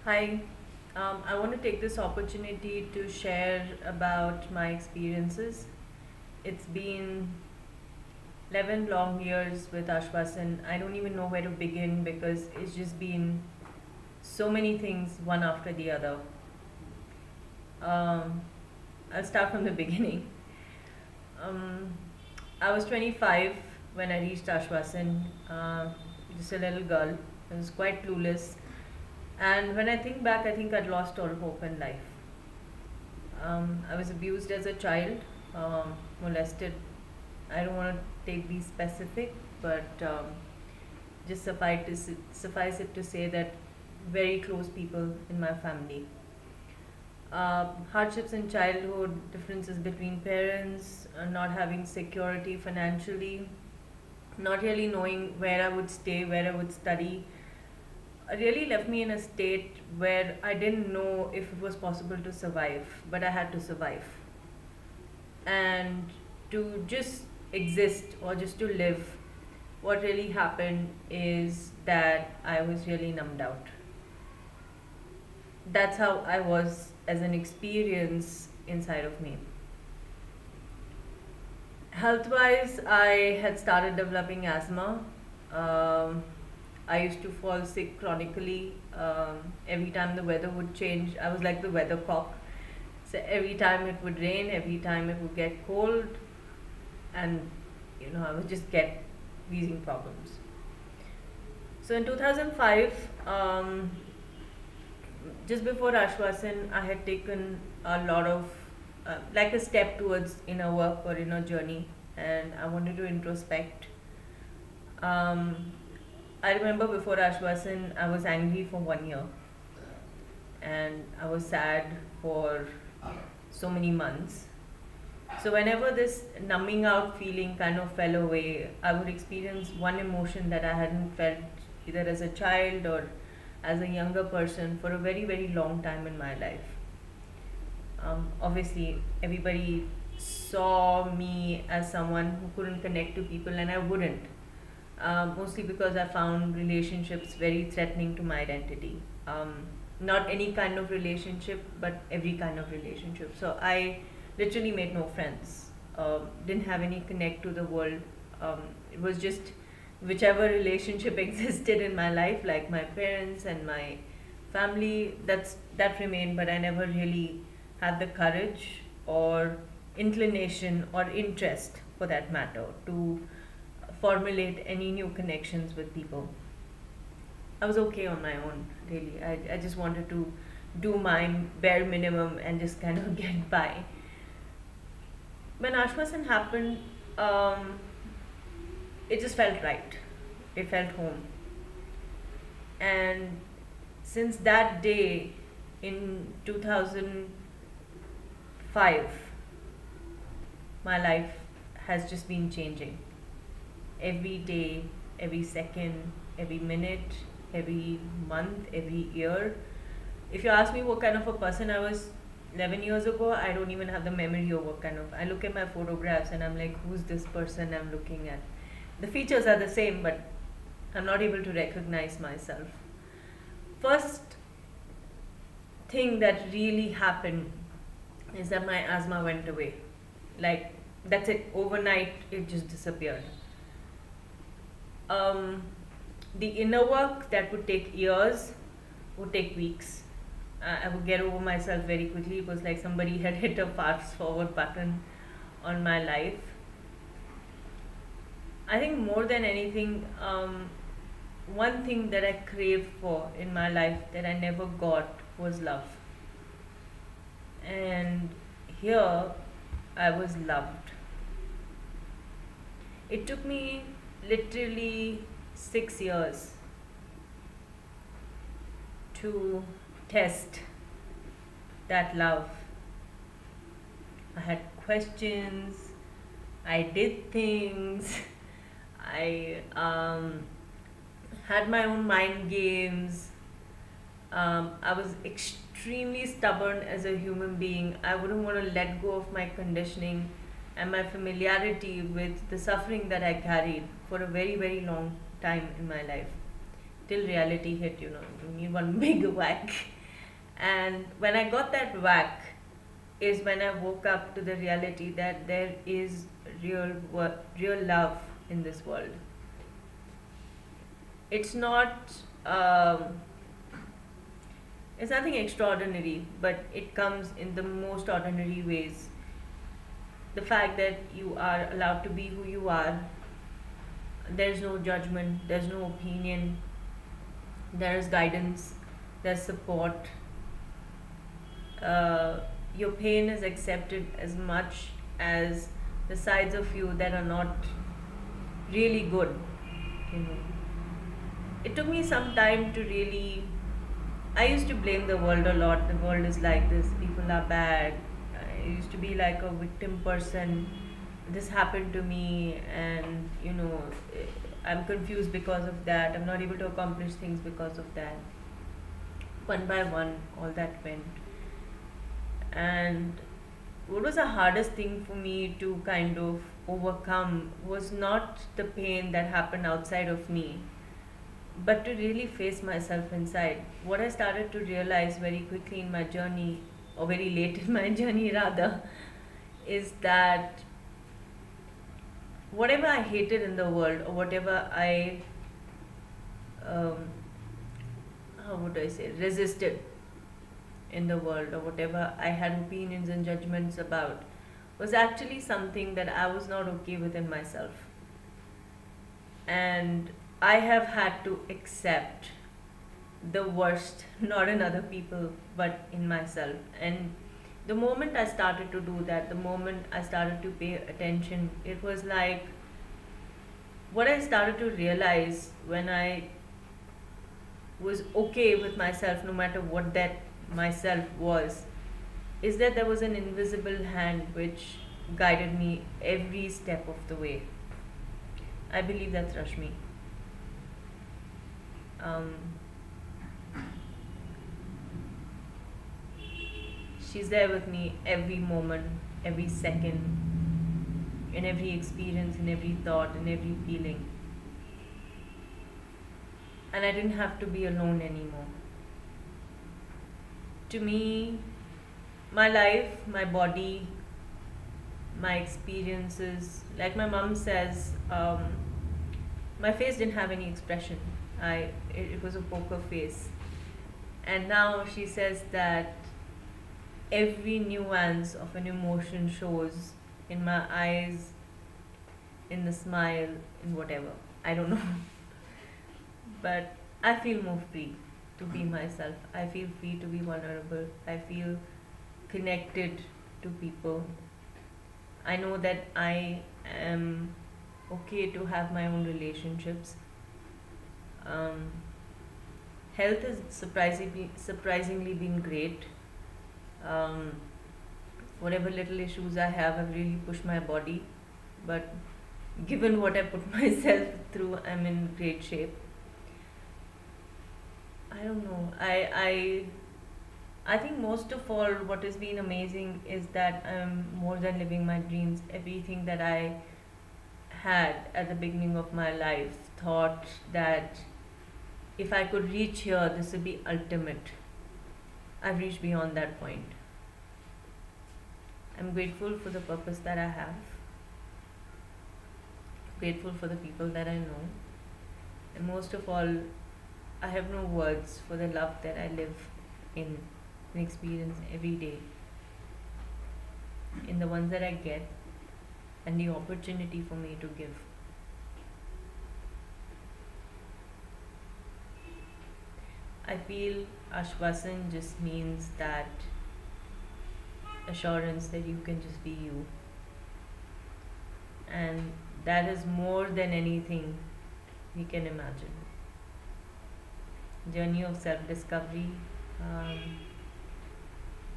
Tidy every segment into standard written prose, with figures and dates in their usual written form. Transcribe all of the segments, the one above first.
Hi, I want to take this opportunity to share about my experiences. It's been 11 long years with Ashwasan. I don't even know where to begin because it's just been so many things one after the other. Um, I'll start from the beginning. Um, I was 25 when I reached Ashwasan, just a little girl. I was quite clueless. And when I think back, I think I'd lost all hope in life. I was abused as a child, molested. I don't want to take these specific, but just suffice it to say that very close people in my family. Hardships in childhood, differences between parents, not having security financially, not really knowing where I would stay, where I would study, really left me in a state where I didn't know if it was possible to survive, but I had to survive. And to just exist or just to live, what really happened is that I was really numbed out. That's how I was as an experience inside of me. Health wise, I had started developing asthma. Um, I used to fall sick chronically. Every time the weather would change, I was like the weather cop. So every time it would rain, every time it would get cold, and I would just get wheezing problems. So in 2005, just before Ashwasan, I had taken a lot of like a step towards inner work or inner journey, and I wanted to introspect. Um, I remember before Ashwasan, I was angry for 1 year, and I was sad for so many months. So whenever this numbing out feeling kind of fell away, I would experience one emotion that I hadn't felt either as a child or as a younger person for a very, very long time in my life. Obviously, everybody saw me as someone who couldn't connect to people, and I wouldn't. Mostly because I found relationships very threatening to my identity. Not any kind of relationship, but every kind of relationship. So I literally made no friends. Didn't have any connect to the world. It was just whichever relationship existed in my life, like my parents and my family. That remained, but I never really had the courage or inclination or interest, for that matter, to formulate any new connections with people. I was okay on my own, really. I just wanted to do my bare minimum and just kind of get by. When Ashwasan happened, um, it just felt right. It felt home. And since that day in 2005, my life has just been changing. Every day, every second, every minute, every month, every year. If you ask me what kind of a person I was 11 years ago, I don't even have the memory of what kind of. I look at my photographs and I'm like, who's this person I'm looking at? The features are the same, but I'm not able to recognize myself. First thing that really happened is that my asthma went away. Like, that's it. Overnight, it just disappeared. um, the inner work that would take years would take weeks. I would get over myself very quickly. It was like somebody had hit a fast forward button on my life. I think more than anything, one thing that I craved for in my life that I never got was love. And here I was loved. It took me literally 6 years to test that love. I had questions, I did things, I had my own mind games. I was extremely stubborn as a human being. I wouldn't want to let go of my conditioning and my familiarity with the suffering that I carried for a very, very long time in my life. Till reality hit, you need one big whack. And when I got that whack, is when I woke up to the reality that there is real love in this world. It's not, it's nothing extraordinary, but it comes in the most ordinary ways. The fact that you are allowed to be who you are, there's no judgment, there's no opinion, there is guidance, there's support. uh, your pain is accepted as much as the sides of you that are not really good. You know, it took me some time to really. I used to blame the world a lot. The world is like this. People are bad. I used to be like a victim person. This happened to me, and I'm confused because of that. I'm not able to accomplish things because of that. One by one, all that went. And what was the hardest thing for me to kind of overcome was not the pain that happened outside of me, but to really face myself inside. What I started to realize very quickly in my journey, or very late in my journey rather, is that whatever I hated in the world, or whatever I, um, how would I say, resisted in the world, or whatever I had opinions and judgments about, was actually something that I was not okay with in myself. And I have had to accept the worst, not in other people, but in myself. And the moment I started to do that, the moment I started to pay attention, it was like what I started to realize when I was okay with myself, no matter what that myself was, is that there was an invisible hand which guided me every step of the way. I believe that's Rashmi. Um, she's there with me every moment, every second, in every experience, in every thought, in every feeling. And I didn't have to be alone anymore. To me, my life, my body, my experiences, like my mom says, my face didn't have any expression. It was a poker face. And now she says that every nuance of an emotion shows in my eyes, in the smile, in whatever. I don't know. But I feel more free to be myself. I feel free to be vulnerable. I feel connected to people. I know that I am okay to have my own relationships. Um, Health has surprisingly been great. Um, whatever little issues I have really pushed my body, but given what I put myself through, I'm in great shape. I don't know. I think most of all, what has been amazing is that I'm more than living my dreams. Everything that I had at the beginning of my life, thought that if I could reach here, this would be ultimate. I've reached beyond that point. I'm grateful for the purpose that I have, grateful for the people that I know, and most of all, I have no words for the love that I live in and experience every day, in the ones that I get, and the opportunity for me to give. I feel Ashwasan just means that assurance that you can just be you, and that is more than anything we can imagine. Journey of self-discovery um,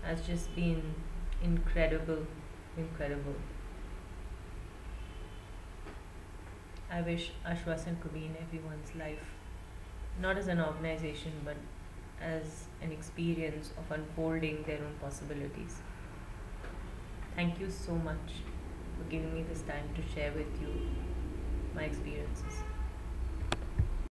has just been incredible, incredible. I wish Ashwasan could be in everyone's life, not as an organization, but as an experience of unfolding their own possibilities. Thank you so much for giving me this time to share with you my experiences.